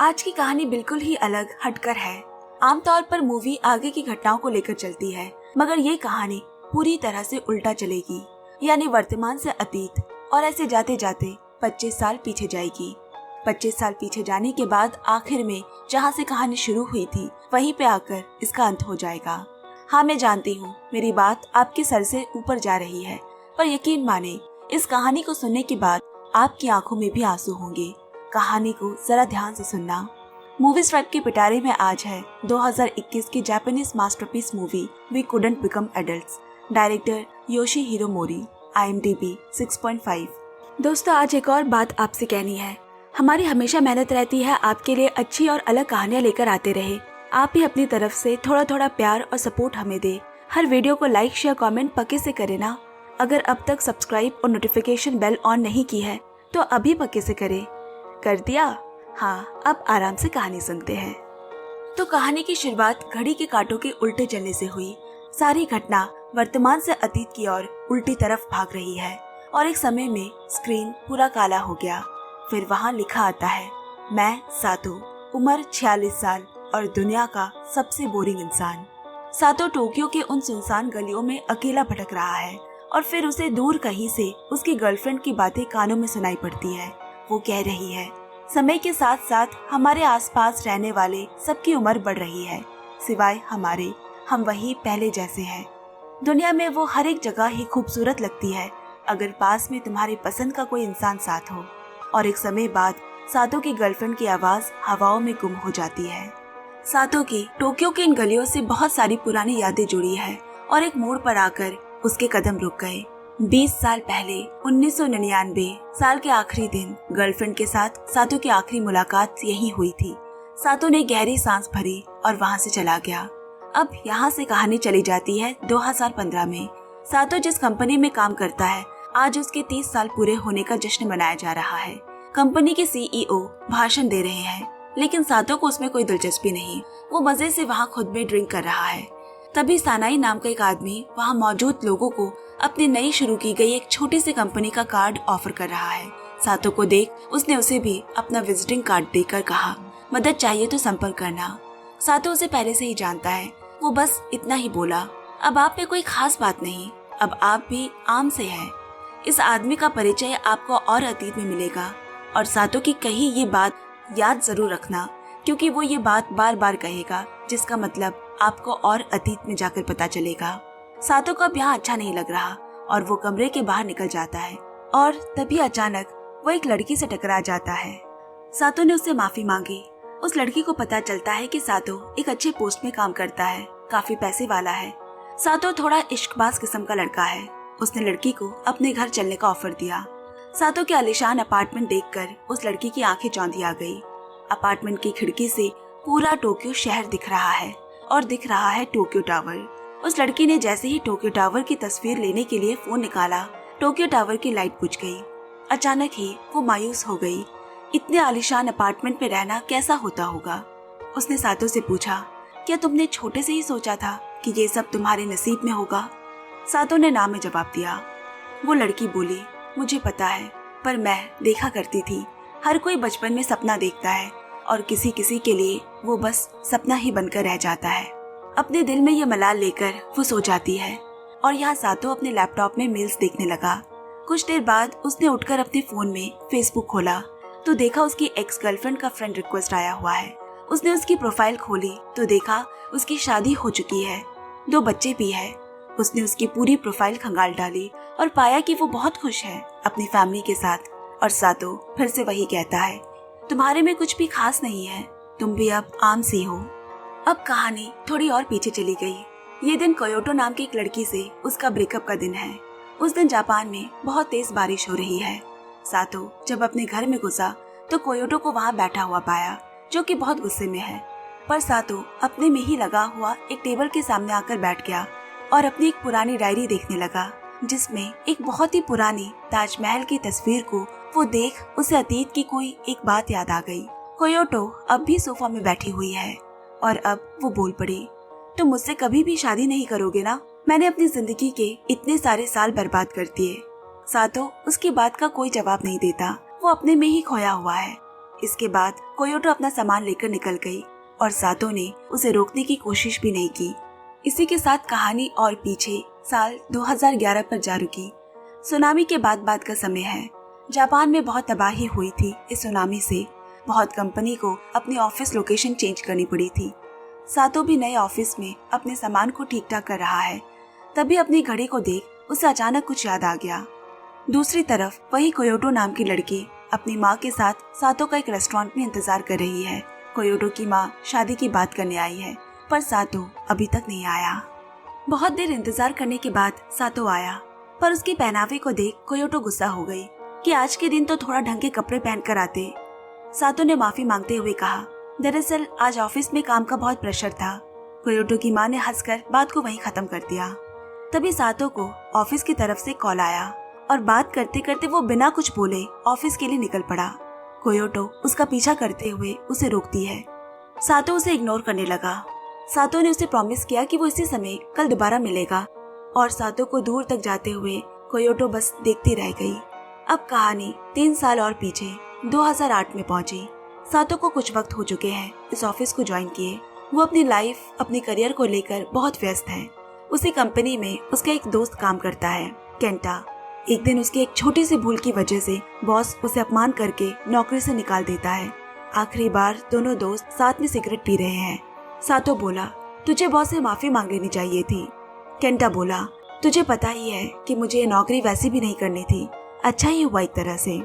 आज की कहानी बिल्कुल ही अलग हटकर है। आमतौर पर मूवी आगे की घटनाओं को लेकर चलती है, मगर ये कहानी पूरी तरह से उल्टा चलेगी, यानी वर्तमान से अतीत, और ऐसे जाते जाते 25 साल पीछे जाएगी। 25 साल पीछे जाने के बाद आखिर में जहाँ से कहानी शुरू हुई थी वहीं पे आकर इसका अंत हो जाएगा। हाँ, मैं जानती हूँ मेरी बात आपके सर से ऊपर जा रही है, पर यकीन माने इस कहानी को सुनने के बाद आपकी आंखों में भी आंसू होंगे। कहानी को जरा ध्यान से सुनना। मूवी स्ट्राइप के पिटारे में आज है 2021 की Japanese masterpiece movie we couldn't become adults, director Yoshihiro Mori, IMDb 6.5। दोस्तों, आज एक और बात आपसे कहनी है। हमारी हमेशा मेहनत रहती है आपके लिए अच्छी और अलग कहानियाँ लेकर आते रहे। आप भी अपनी तरफ से थोड़ा थोड़ा प्यार और सपोर्ट हमें दे। हर वीडियो को लाइक शेयर कमेंट पक्के से करे ना। अगर अब तक सब्सक्राइब और नोटिफिकेशन बेल ऑन नहीं की है तो अभी पक्के से करे। कर दिया? हाँ, अब आराम से कहानी सुनते हैं। तो कहानी की शुरुआत घड़ी के कांटों के उल्टे चलने से हुई। सारी घटना वर्तमान से अतीत की ओर उल्टी तरफ भाग रही है और एक समय में स्क्रीन पूरा काला हो गया। फिर वहाँ लिखा आता है, मैं सातो, उम्र 46 साल और दुनिया का सबसे बोरिंग इंसान। सातो टोक्यो के उन सुनसान गलियों में अकेला भटक रहा है और फिर उसे दूर कहीं से उसकी गर्लफ्रेंड की बातें कानों में सुनाई पड़ती है। वो कह रही है, समय के साथ साथ हमारे आसपास रहने वाले सबकी उम्र बढ़ रही है, सिवाय हमारे। हम वही पहले जैसे हैं। दुनिया में वो हर एक जगह ही खूबसूरत लगती है अगर पास में तुम्हारी पसंद का कोई इंसान साथ हो। और एक समय बाद सातो की गर्लफ्रेंड की आवाज हवाओं में गुम हो जाती है। सातो की टोक्यो की इन गलियों से बहुत सारी पुरानी यादें जुड़ी है और एक मोड़ पर आकर उसके कदम रुक गए। 20 साल पहले 1999 साल के आखिरी दिन गर्लफ्रेंड के साथ सातो की आखिरी मुलाकात यही हुई थी। सातो ने गहरी सांस भरी और वहां से चला गया। अब यहाँ से कहानी चली जाती है 2015 में। सातो जिस कंपनी में काम करता है, आज उसके 30 साल पूरे होने का जश्न मनाया जा रहा है। कंपनी के CEO भाषण दे रहे हैं, लेकिन सातो को उसमें कोई दिलचस्पी नहीं। वो मजे से वहाँ खुद में ड्रिंक कर रहा है। तभी सानाई नाम का एक आदमी वहाँ मौजूद लोगों को अपनी नई शुरू की गई एक छोटी सी कंपनी का कार्ड ऑफर कर रहा है। सातो को देख उसने उसे भी अपना विजिटिंग कार्ड देकर कहा, मदद चाहिए तो संपर्क करना। सातो उसे पहले से ही जानता है। वो बस इतना ही बोला, अब आप पे कोई खास बात नहीं, अब आप भी आम से हैं। इस आदमी का परिचय आपको और अतीत में मिलेगा और सातो की कही ये बात याद जरूर रखना, क्योंकि वो ये बात बार बार कहेगा, जिसका मतलब आपको और अतीत में जाकर पता चलेगा। सातो को अब यहाँ अच्छा नहीं लग रहा और वो कमरे के बाहर निकल जाता है और तभी अचानक वो एक लड़की से टकरा जाता है। सातो ने उससे माफी मांगी। उस लड़की को पता चलता है कि सातो एक अच्छे पोस्ट में काम करता है, काफी पैसे वाला है। सातो थोड़ा इश्कबाज किस्म का लड़का है। उसने लड़की को अपने घर चलने का ऑफर दिया। सातो के आलीशान अपार्टमेंट देखकर उस लड़की की आंखें चौंधी आ गई। अपार्टमेंट की खिड़की से पूरा टोक्यो शहर दिख रहा है और दिख रहा है टोक्यो टावर। उस लड़की ने जैसे ही टोक्यो टावर की तस्वीर लेने के लिए फोन निकाला, टोक्यो टावर की लाइट बुझ गई। अचानक ही वो मायूस हो गई। इतने आलीशान अपार्टमेंट में रहना कैसा होता होगा। उसने सातो से पूछा, क्या तुमने छोटे से ही सोचा था कि ये सब तुम्हारे नसीब में होगा? सातो ने ना में जवाब दिया। वो लड़की बोली, मुझे पता है, पर मैं देखा करती थी, हर कोई बचपन में सपना देखता है और किसी किसी के लिए वो बस सपना ही बनकर रह जाता है। अपने दिल में ये मलाल लेकर वो सो जाती है और यहाँ सातो अपने लैपटॉप में मेल्स देखने लगा। कुछ देर बाद उसने उठकर अपने फोन में फेसबुक खोला तो देखा उसकी एक्स गर्लफ्रेंड का फ्रेंड रिक्वेस्ट आया हुआ है। उसने उसकी प्रोफाइल खोली तो देखा उसकी शादी हो चुकी है, 2 बच्चे भी है। उसने उसकी पूरी प्रोफाइल खंगाल डाली और पाया कि वो बहुत खुश है अपनी फैमिली के साथ। और सातो फिर से वही कहता है, तुम्हारे में कुछ भी खास नहीं है, तुम भी अब आम सी हो। अब कहानी थोड़ी और पीछे चली गई। ये दिन कोयोटो नाम की एक लड़की से उसका ब्रेकअप का दिन है। उस दिन जापान में बहुत तेज बारिश हो रही है। सातो जब अपने घर में घुसा तो कोयोटो को वहाँ बैठा हुआ पाया, जो कि बहुत गुस्से में है। पर सातो अपने में ही लगा हुआ एक टेबल के सामने आकर बैठ गया और अपनी एक पुरानी डायरी देखने लगा, जिसमें एक बहुत ही पुरानी ताजमहल की तस्वीर को वो देख उसे अतीत की कोई एक बात याद आ गई। कोयोटो अब भी सोफा में बैठी हुई है और अब वो बोल पड़ी, तुम मुझसे कभी भी शादी नहीं करोगे ना? मैंने अपनी जिंदगी के इतने सारे साल बर्बाद कर दिए। सातो उसकी बात का कोई जवाब नहीं देता। वो अपने में ही खोया हुआ है। इसके बाद कोयोटो अपना सामान लेकर निकल गई और सातो ने उसे रोकने की कोशिश भी नहीं की। इसी के साथ कहानी और पीछे साल 2011 पर जा रुकी। सुनामी के बाद का समय है। जापान में बहुत तबाही हुई थी। इस सुनामी से बहुत कंपनी को अपनी ऑफिस लोकेशन चेंज करनी पड़ी थी। सातो भी नए ऑफिस में अपने सामान को ठीक ठाक कर रहा है। तभी अपनी घड़ी को देख उसे अचानक कुछ याद आ गया। दूसरी तरफ वही कोयोटो नाम की लड़की अपनी माँ के साथ सातो का एक रेस्टोरेंट में इंतजार कर रही है। कोयोटो की माँ शादी की बात करने आई है, पर सातो अभी तक नहीं आया। बहुत देर इंतजार करने के बाद सातो आया, पर उसके पहनावे को देख कोयोटो गुस्सा हो गई कि आज के दिन तो थोड़ा ढंग के कपड़े पहन कर आते। सातो ने माफी मांगते हुए कहा, दरअसल आज ऑफिस में काम का बहुत प्रेशर था। कोयोटो की माँ ने हंसकर बात को वहीं खत्म कर दिया। तभी सातो को ऑफिस की तरफ से कॉल आया और बात करते करते वो बिना कुछ बोले ऑफिस के लिए निकल पड़ा। कोयोटो उसका पीछा करते हुए उसे रोकती है। सातो उसे इग्नोर करने लगा। सातो ने उसे प्रॉमिस किया कि वो इसी समय कल दोबारा मिलेगा और सातो को दूर तक जाते हुए कोयोटो बस देखती रह गई। अब कहानी 3 साल और पीछे 2008 में पहुंची। सातो को कुछ वक्त हो चुके हैं इस ऑफिस को ज्वाइन किए। वो अपनी लाइफ, अपनी करियर को लेकर बहुत व्यस्त है। उसी कंपनी में उसका एक दोस्त काम करता है, केंटा। एक दिन उसकी एक छोटी सी भूल की वजह से बॉस उसे अपमान करके नौकरी से निकाल देता है। आखिरी बार दोनों दोस्त साथ में सिगरेट पी रहे हैं। सातो बोला, तुझे बॉस से माफी मांग लेनी चाहिए थी। केंटा बोला, तुझे पता ही है कि मुझे ये नौकरी वैसे भी नहीं करनी थी। अच्छा ही हुआ एक तरह से।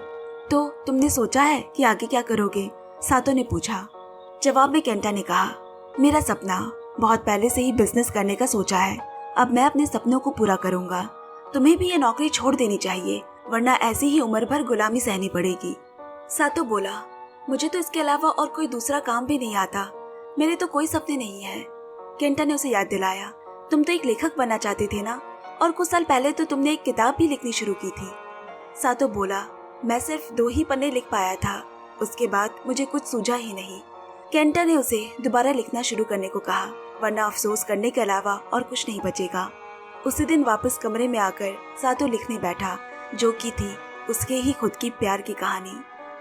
तो तुमने सोचा है कि आगे क्या करोगे? सातो ने पूछा। जवाब में केंटा ने कहा, मेरा सपना बहुत पहले से ही बिजनेस करने का सोचा है। अब मैं अपने सपनों को पूरा करूंगा। तुम्हें भी ये नौकरी छोड़ देनी चाहिए, वरना ऐसी ही उम्र भर गुलामी सहनी पड़ेगी। सातो बोला, मुझे तो इसके अलावा और कोई दूसरा काम भी नहीं आता। मेरे तो कोई सपने नहीं है। केंटा ने उसे याद दिलाया, तुम तो एक लेखक बनना चाहते थे ना, और कुछ साल पहले तो तुमने एक किताब भी लिखनी शुरू की थी। सातो बोला, मैं सिर्फ 2 ही पन्ने लिख पाया था, उसके बाद मुझे कुछ सूझा ही नहीं। केंटा ने उसे दोबारा लिखना शुरू करने को कहा, वरना अफसोस करने के अलावा और कुछ नहीं बचेगा। उसी दिन वापस कमरे में आकर सातो लिखने बैठा, जो की थी उसके ही खुद की प्यार की कहानी।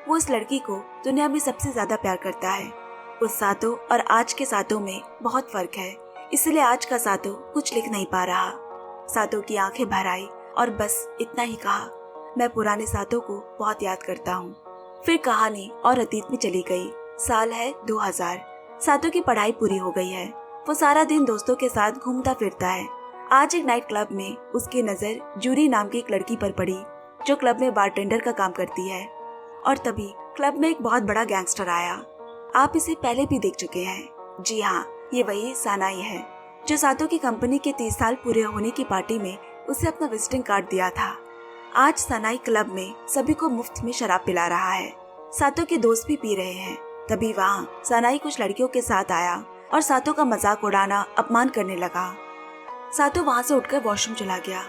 वो उस लड़की को दुनिया में सबसे ज्यादा प्यार करता है। उस सातो और आज के सातो में बहुत फर्क है, इसलिए आज का सातो कुछ लिख नहीं पा रहा। सातो की आंखें भर आई और बस इतना ही कहा, मैं पुराने सातो को बहुत याद करता हूँ। फिर कहानी और अतीत में चली गई। साल है 2000। सातो की पढ़ाई पूरी हो गई है। वो सारा दिन दोस्तों के साथ घूमता फिरता है। आज एक नाइट क्लब में उसकी नजर जूरी नाम की एक लड़की पर पड़ी, जो क्लब में बारटेंडर का काम करती है। और तभी क्लब में एक बहुत बड़ा गैंगस्टर आया। आप इसे पहले भी देख चुके हैं। जी हाँ, ये वही सानाई है, जो सातो की कंपनी के 30 साल पूरे होने की पार्टी में उसे अपना विजिटिंग कार्ड दिया था। आज सानाई क्लब में सभी को मुफ्त में शराब पिला रहा है। सातो के दोस्त भी पी रहे हैं। तभी वहाँ सानाई कुछ लड़कियों के साथ आया और सातो का मजाक उड़ाना, अपमान करने लगा। सातो वहाँ से उठकर वॉशरूम चला गया।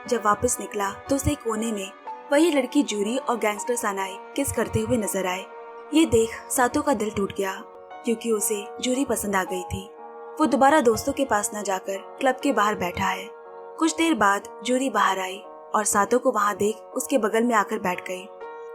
जब वापस निकला तो उसे कोने में वही लड़की जूरी और गैंगस्टर सानाई किस करते हुए नजर आए। ये देख सातो का दिल टूट गया, क्योंकि उसे जूरी पसंद आ गई थी। वो दोबारा दोस्तों के पास न जाकर क्लब के बाहर बैठा है। कुछ देर बाद जूरी बाहर आई और सातो को वहाँ देख उसके बगल में आकर बैठ गई।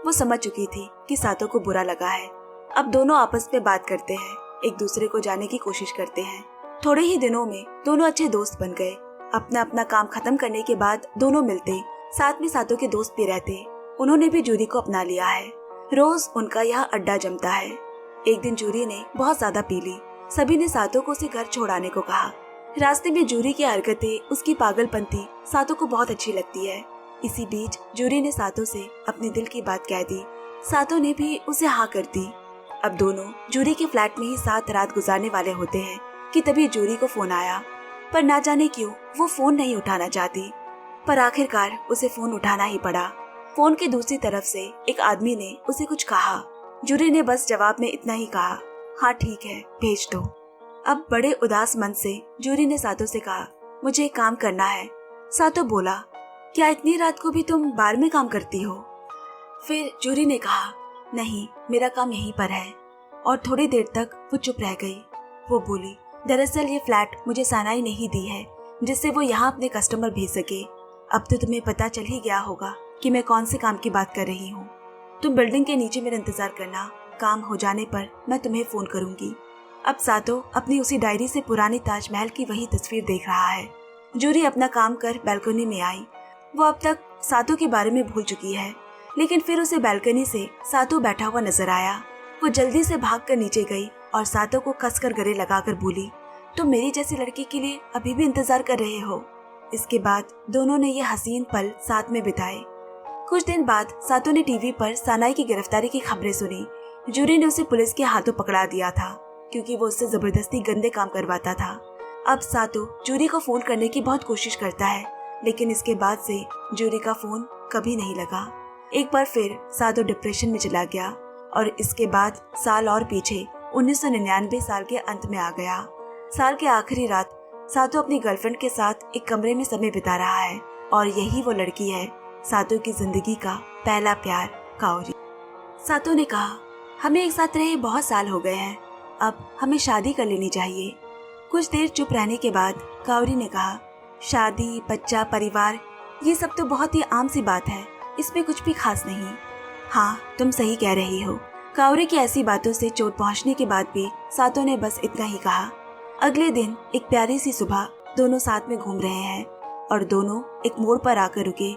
वो समझ चुकी थी कि सातो को बुरा लगा है। अब दोनों आपस में बात करते हैं, एक दूसरे को जानने की कोशिश करते हैं। थोड़े ही दिनों में दोनों अच्छे दोस्त बन गए। अपना अपना काम खत्म करने के बाद दोनों मिलते, साथ में सातो के दोस्त भी रहते। उन्होंने भी जूरी को अपना लिया है। रोज उनका यहाँ अड्डा जमता है। एक दिन जूरी ने बहुत ज्यादा पी ली। सभी ने सातो को उसे घर छोड़ाने को कहा। रास्ते में जूरी की हरकतें, उसकी पागलपंती सातो को बहुत अच्छी लगती है। इसी बीच जूरी ने सातो से अपने दिल की बात कह दी। सातो ने भी उसे हाँ कर दी। अब दोनों जूरी के फ्लैट में ही साथ रात गुजारने वाले होते हैं कि तभी जूरी को फोन आया, पर ना जाने क्यों वो फोन नहीं उठाना चाहती, पर आखिरकार उसे फोन उठाना ही पड़ा। फोन की दूसरी तरफ से एक आदमी ने उसे कुछ कहा। जूरी ने बस जवाब में इतना ही कहा, हाँ ठीक है, भेज दो। अब बड़े उदास मन से जूरी ने सातो से कहा, मुझे एक काम करना है। सातो बोला, क्या इतनी रात को भी तुम बार में काम करती हो? फिर जूरी ने कहा, नहीं, मेरा काम यहीं पर है। और थोड़ी देर तक वो चुप रह गई। वो बोली, दरअसल ये फ्लैट मुझे सानाई ने ही दी है, जिससे वो यहाँ अपने कस्टमर भेज सके। अब तो तुम्हें पता चल ही गया होगा कि मैं कौन से काम की बात कर रही हूँ। तुम बिल्डिंग के नीचे मेरा इंतजार करना, काम हो जाने पर मैं तुम्हें फोन करूंगी। अब सातो अपनी उसी डायरी से पुरानी ताजमहल की वही तस्वीर देख रहा है। जूरी अपना काम कर बैल्कनी में आई। वो अब तक सातो के बारे में भूल चुकी है, लेकिन फिर उसे बैल्कनी से सातो बैठा हुआ नजर आया। वो जल्दी से भागकर नीचे गई और सातो को कसकर गले लगाकर बोली, तुम मेरी जैसी लड़की के लिए अभी भी इंतजार कर रहे हो। इसके बाद दोनों ने ये हसीन पल साथ में बिताए। कुछ दिन बाद सातो ने टीवी पर सानाई की गिरफ्तारी की खबरें सुनी। जूरी ने उसे पुलिस के हाथों पकड़ा दिया था क्योंकि वो उससे जबरदस्ती गंदे काम करवाता था। अब सातो जूरी को फोन करने की बहुत कोशिश करता है, लेकिन इसके बाद से जूरी का फोन कभी नहीं लगा। एक बार फिर सातो डिप्रेशन में चला गया और इसके बाद साल और पीछे 1999 साल के अंत में आ गया। साल के आखिरी रात सातो अपनी गर्लफ्रेंड के साथ एक कमरे में समय बिता रहा है और यही वो लड़की है, सातो की जिंदगी का पहला प्यार, काओरी। सातो ने कहा, हमें एक साथ रहे बहुत साल हो गए हैं, अब हमें शादी कर लेनी चाहिए। कुछ देर चुप रहने के बाद काओरी ने कहा, शादी, बच्चा, परिवार, ये सब तो बहुत ही आम सी बात है, इसमें कुछ भी खास नहीं। हाँ, तुम सही कह रही हो। काओरी की ऐसी बातों से चोट पहुंचने के बाद भी सातो ने बस इतना ही कहा। अगले दिन एक प्यारी सी सुबह दोनों साथ में घूम रहे हैं और दोनों एक मोड़ पर आकर रुके,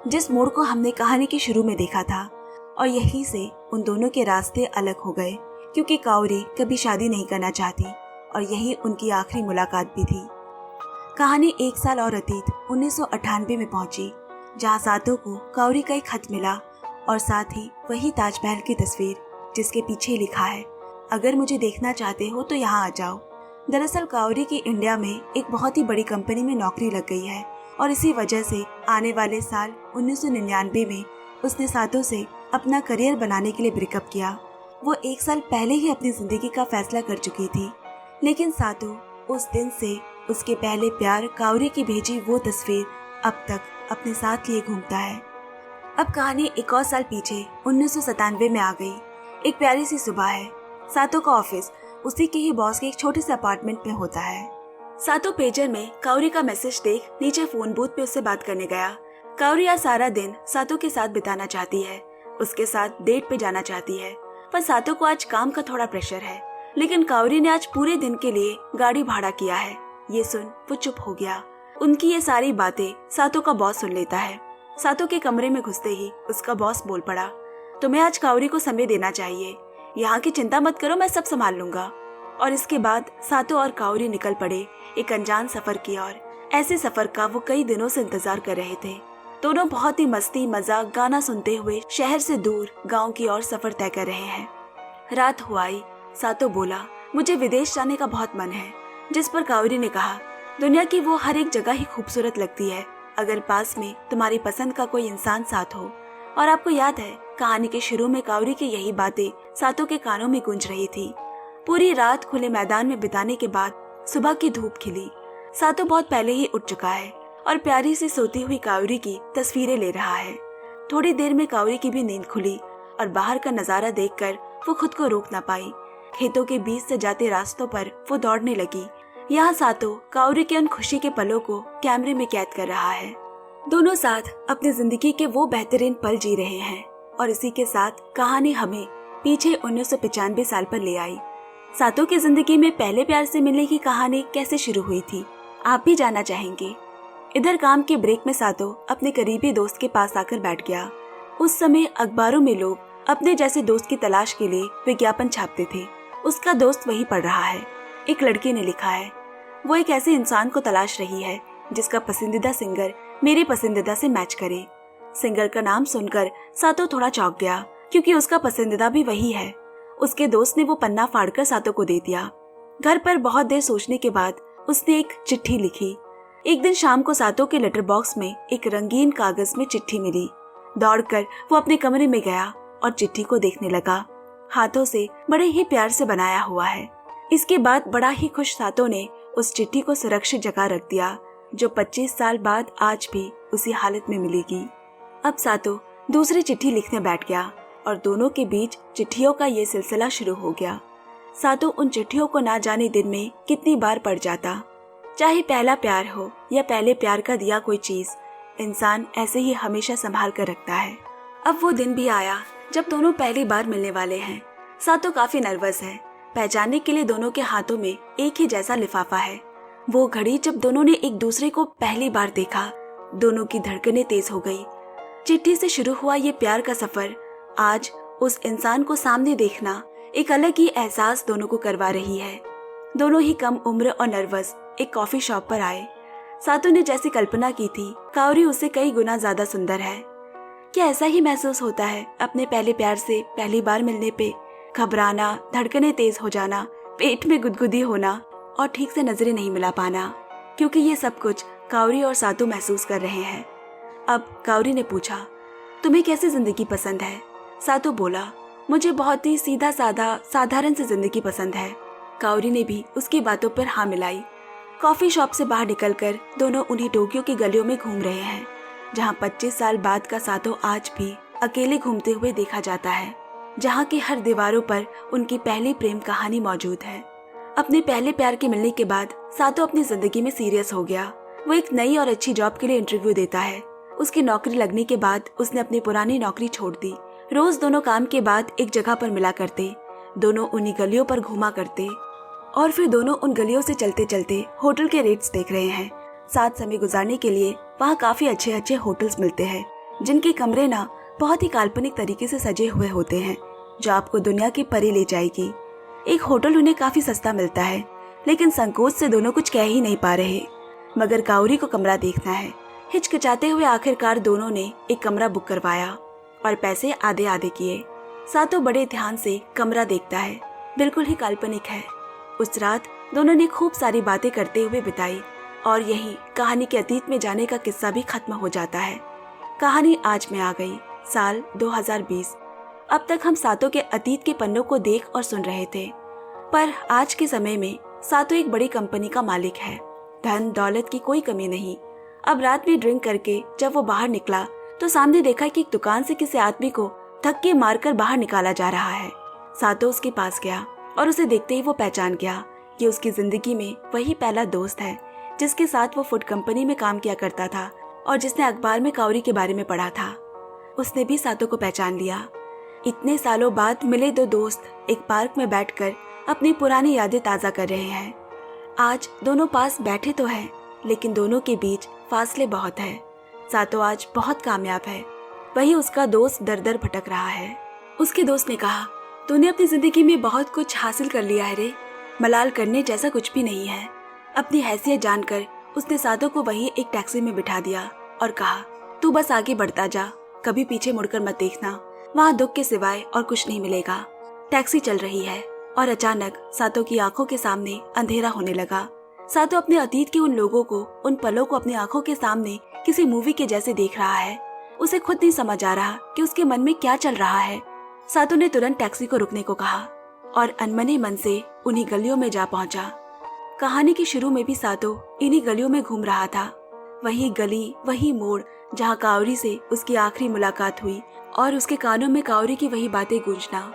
जिस मोड़ को हमने कहानी के शुरू में देखा था। और यहीं से उन दोनों के रास्ते अलग हो गए क्योंकि काओरी कभी शादी नहीं करना चाहती और यही उनकी आखिरी मुलाकात भी थी। कहानी एक साल और अतीत 1998 में पहुंची, जहां सातो को काओरी का एक खत मिला और साथ ही वही ताजमहल की तस्वीर जिसके पीछे लिखा है, अगर मुझे देखना चाहते हो तो यहाँ आ जाओ। दरअसल काओरी की इंडिया में एक बहुत ही बड़ी कंपनी में नौकरी लग गई है और इसी वजह से आने वाले साल 1999 में उसने सातो से अपना करियर बनाने के लिए ब्रेकअप किया। वो एक साल पहले ही अपनी जिंदगी का फैसला कर चुकी थी, लेकिन सातो उस दिन से उसके पहले प्यार काओरी की भेजी वो तस्वीर अब तक अपने साथ लिए घूमता है। अब कहानी एक और साल पीछे 1997 में आ गई। एक प्यारी सी सुबह है। सातो का ऑफिस उसी के ही बॉस के एक छोटे से अपार्टमेंट में होता है। सातो पेजर में काओरी का मैसेज देख नीचे फोन बूथ पे उससे बात करने गया। काओरी आज सारा दिन सातो के साथ बिताना चाहती है, उसके साथ डेट पे जाना चाहती है, पर सातो को आज काम का थोड़ा प्रेशर है। लेकिन काओरी ने आज पूरे दिन के लिए गाड़ी भाड़ा किया है। ये सुन वो चुप हो गया। उनकी ये सारी बातें सातो का बॉस सुन लेता है। सातो के कमरे में घुसते ही उसका बॉस बोल पड़ा, तुम्हें आज काओरी को समय देना चाहिए, यहाँ की चिंता मत करो, मैं सब संभाल लूंगा। और इसके बाद सातो और काओरी निकल पड़े एक अनजान सफर की ओर। ऐसे सफर का वो कई दिनों से इंतजार कर रहे थे। दोनों बहुत ही मस्ती मजाक गाना सुनते हुए शहर से दूर गांव की ओर सफर तय कर रहे हैं। रात हुआ आई। सातो बोला, मुझे विदेश जाने का बहुत मन है, जिस पर काओरी ने कहा, दुनिया की वो हर एक जगह ही खूबसूरत लगती है अगर पास में तुम्हारी पसंद का कोई इंसान साथ हो। और आपको याद है कहानी के शुरू में काओरी की यही बातें सातो के कानों में गूंज रही थी। पूरी रात खुले मैदान में बिताने के बाद सुबह की धूप खिली। सातो बहुत पहले ही उठ चुका है और प्यारी सी सोती हुई काओरी की तस्वीरें ले रहा है। थोड़ी देर में काओरी की भी नींद खुली और बाहर का नजारा देखकर वो खुद को रोक ना पाई। खेतों के बीच से जाते रास्तों पर वो दौड़ने लगी। यहाँ सातो काओरी के उन खुशी के पलों को कैमरे में कैद कर रहा है। दोनों साथ अपनी जिंदगी के वो बेहतरीन पल जी रहे हैं और इसी के साथ कहानी हमें पीछे 1995 साल पर ले आई। सातो की जिंदगी में पहले प्यार से मिलने की कहानी कैसे शुरू हुई थी, आप भी जानना चाहेंगे। इधर काम के ब्रेक में सातो अपने करीबी दोस्त के पास आकर बैठ गया। उस समय अखबारों में लोग अपने जैसे दोस्त की तलाश के लिए विज्ञापन छापते थे। उसका दोस्त वही पढ़ रहा है। एक लड़की ने लिखा है, वो एक ऐसे इंसान को तलाश रही है जिसका पसंदीदा सिंगर मेरे पसंदीदा से मैच करे। सिंगर का नाम सुनकर सातो थोड़ा चौंक गया क्योंकि उसका पसंदीदा भी वही है। उसके दोस्त ने वो पन्ना फाड़कर सातो को दे दिया। घर पर बहुत देर सोचने के बाद उसने एक चिट्ठी लिखी। एक दिन शाम को सातो के लेटर बॉक्स में एक रंगीन कागज में चिट्ठी मिली। दौड़कर वो अपने कमरे में गया और चिट्ठी को देखने लगा। हाथों से बड़े ही प्यार से बनाया हुआ है। इसके बाद बड़ा ही खुश सातो ने उस चिट्ठी को सुरक्षित जगह रख दिया, जो 25 साल बाद आज भी उसी हालत में मिलेगी। अब सातो दूसरी चिट्ठी लिखने बैठ गया और दोनों के बीच चिट्ठियों का ये सिलसिला शुरू हो गया। सातो उन चिट्ठियों को ना जाने दिन में कितनी बार पढ़ जाता। चाहे पहला प्यार हो या पहले प्यार का दिया कोई चीज, इंसान ऐसे ही हमेशा संभाल कर रखता है। अब वो दिन भी आया जब दोनों पहली बार मिलने वाले हैं। सातो काफी नर्वस है। पहचानने के लिए दोनों के हाथों में एक ही जैसा लिफाफा है। वो घड़ी जब दोनों ने एक दूसरे को पहली बार देखा, दोनों की धड़कनें तेज हो गई। चिट्ठी से शुरू हुआ ये प्यार का सफर आज उस इंसान को सामने देखना एक अलग ही एहसास दोनों को करवा रही है। दोनों ही कम उम्र और नर्वस एक कॉफी शॉप पर आए। सातो ने जैसी कल्पना की थी, काओरी उससे कई गुना ज्यादा सुंदर है। क्या ऐसा ही महसूस होता है अपने पहले प्यार से पहली बार मिलने पे? घबराना, धड़कनें तेज हो जाना, पेट में गुदगुदी होना और ठीक से नजरें नहीं मिला पाना, क्योंकि ये सब कुछ काओरी और सातो महसूस कर रहे हैं। अब काओरी ने पूछा, तुम्हें कैसी जिंदगी पसंद है? सातो बोला, मुझे बहुत ही सीधा साधा साधारण सी जिंदगी पसंद है। काओरी ने भी उसकी बातों पर हाँ मिलाई। कॉफी शॉप से बाहर निकलकर दोनों उन्हीं टोक्यो की गलियों में घूम रहे हैं, जहाँ 25 साल बाद का सातो आज भी अकेले घूमते हुए देखा जाता है, जहाँ की हर दीवारों पर उनकी पहली प्रेम कहानी मौजूद है। अपने पहले प्यार के मिलने के बाद सातो अपनी जिंदगी में सीरियस हो गया। वो एक नई और अच्छी जॉब के लिए इंटरव्यू देता है। उसकी नौकरी लगने के बाद उसने अपनी पुरानी नौकरी छोड़ दी। रोज दोनों काम के बाद एक जगह पर मिला करते, दोनों उन्हीं गलियों पर घूमा करते और फिर दोनों उन गलियों से चलते चलते होटल के रेट्स देख रहे हैं। साथ समय गुजारने के लिए वहाँ काफी अच्छे अच्छे होटल्स मिलते हैं, जिनके कमरे ना बहुत ही काल्पनिक तरीके से सजे हुए होते हैं, जो आपको दुनिया के परे ले जाएगी। एक होटल उन्हें काफी सस्ता मिलता है, लेकिन संकोच से दोनों कुछ कह ही नहीं पा रहे, मगर काओरी को कमरा देखना है। हिचकिचाते हुए आखिरकार दोनों ने एक कमरा बुक करवाया और पैसे आधे आधे किए। सातो बड़े ध्यान से कमरा देखता है, बिल्कुल ही काल्पनिक है। उस रात दोनों ने खूब सारी बातें करते हुए बिताई और यही कहानी के अतीत में जाने का किस्सा भी खत्म हो जाता है। कहानी आज में आ गई, साल 2020। अब तक हम सातो के अतीत के पन्नों को देख और सुन रहे थे, पर आज के समय में सातो एक बड़ी कंपनी का मालिक है। धन दौलत की कोई कमी नहीं। अब रात में ड्रिंक करके जब वो बाहर निकला तो सामने देखा कि एक दुकान से किसी आदमी को धक्के मारकर बाहर निकाला जा रहा है। सातो उसके पास गया और उसे देखते ही वो पहचान गया कि उसकी जिंदगी में वही पहला दोस्त है जिसके साथ वो फूड कंपनी में काम किया करता था और जिसने अखबार में काओरी के बारे में पढ़ा था। उसने भी सातो को पहचान लिया। इतने सालों बाद मिले दो दोस्त एक पार्क में बैठकर अपनी पुरानी यादें ताजा कर रहे हैं। आज दोनों पास बैठे तो हैं, लेकिन दोनों के बीच फासले बहुत है। सातो आज बहुत कामयाब है, वही उसका दोस्त दर दर भटक रहा है। उसके दोस्त ने कहा, तूने अपनी जिंदगी में बहुत कुछ हासिल कर लिया है रे, मलाल करने जैसा कुछ भी नहीं है। अपनी हैसियत जानकर उसने सातो को वही एक टैक्सी में बिठा दिया और कहा, तू बस आगे बढ़ता जा, कभी पीछे मुड़कर मत देखना, वहाँ दुख के सिवाय और कुछ नहीं मिलेगा। टैक्सी चल रही है और अचानक सातो की आंखों के सामने अंधेरा होने लगा। सातो अपने अतीत के उन लोगों को, उन पलों को अपनी आंखों के सामने किसी मूवी के जैसे देख रहा है। उसे खुद नहीं समझ आ रहा कि उसके मन में क्या चल रहा है। सातो ने तुरंत टैक्सी को रुकने को कहा और अनमने मन से उन्हीं गलियों में जा पहुंचा। कहानी के शुरू में भी सातो इन्हीं गलियों में घूम रहा था। वही गली, वही मोड़ जहाँ काओरी से उसकी आखिरी मुलाकात हुई और उसके कानों में काओरी की वही बातें गूंजना।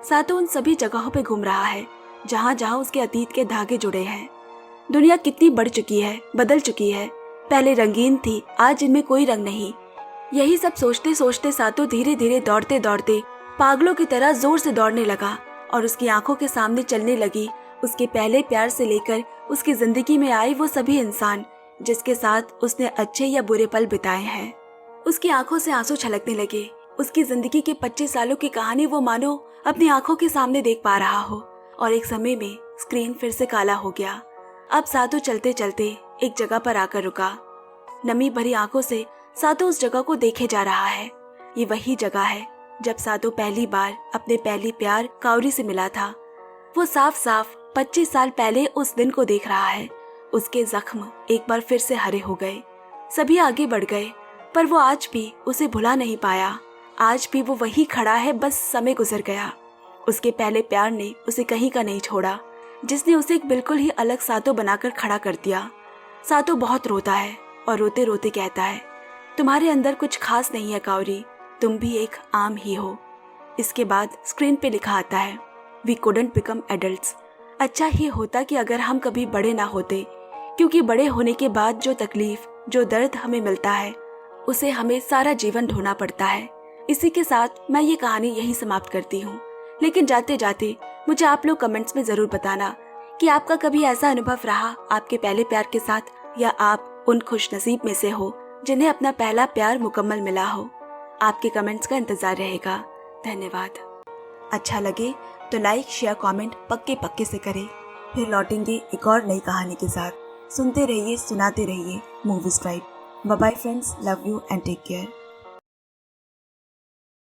सातो उन सभी जगहों पे घूम रहा है जहाँ जहाँ उसके अतीत के धागे जुड़े हैं। दुनिया कितनी बढ़ चुकी है, बदल चुकी है। पहले रंगीन थी, आज इनमें कोई रंग नहीं। यही सब सोचते सोचते सातो धीरे धीरे दौड़ते दौड़ते पागलों की तरह जोर से दौड़ने लगा और उसकी आंखों के सामने चलने लगी उसके पहले प्यार से लेकर उसकी जिंदगी में आए वो सभी इंसान जिसके साथ उसने अच्छे या बुरे पल बिताए हैं। उसकी आंखों से आंसू छलकने लगे। उसकी जिंदगी के 25 सालों की कहानी वो मानो अपनी आंखों के सामने देख पा रहा हो। और एक समय में स्क्रीन फिर से काला हो गया। अब सातो चलते चलते एक जगह पर आकर रुका। नमी भरी आंखों से सातो उस जगह को देखे जा रहा है। ये वही जगह है जब सातो पहली बार अपने पहली प्यार काओरी से मिला था। वो साफ साफ 25 साल पहले उस दिन को देख रहा है। उसके जख्म एक बार फिर से हरे हो गए। सभी आगे बढ़ गए, पर वो आज भी उसे भुला नहीं पाया। आज भी वो वही खड़ा है, बस समय गुजर गया। उसके पहले प्यार ने उसे कहीं का नहीं छोड़ा, जिसने उसे एक बिल्कुल ही अलग सातो बनाकर खड़ा कर दिया। सातो बहुत रोता है और रोते रोते कहता है, तुम्हारे अंदर कुछ खास नहीं है काओरी, तुम भी एक आम ही हो। इसके बाद स्क्रीन पे लिखा आता है, वी कुडंट बिकम एडल्ट्स। अच्छा ही होता कि अगर हम कभी बड़े ना होते, क्योंकि बड़े होने के बाद जो तकलीफ, जो दर्द हमें मिलता है, उसे हमें सारा जीवन ढोना पड़ता है। इसी के साथ मैं ये कहानी यही समाप्त करती हूँ। लेकिन जाते जाते मुझे आप लोग कमेंट्स में जरूर बताना कि आपका कभी ऐसा अनुभव रहा आपके पहले प्यार के साथ, या आप उन खुशनसीब में से हो जिन्हें अपना पहला प्यार मुकम्मल मिला हो। आपके कमेंट्स का इंतजार रहेगा। धन्यवाद। अच्छा लगे तो लाइक शेयर कमेंट पक्के पक्के से करें। फिर लौटेंगे एक और नई कहानी के साथ। सुनते रहिए, सुनाते रहिए movies drive. Bye bye friends, love you and take care.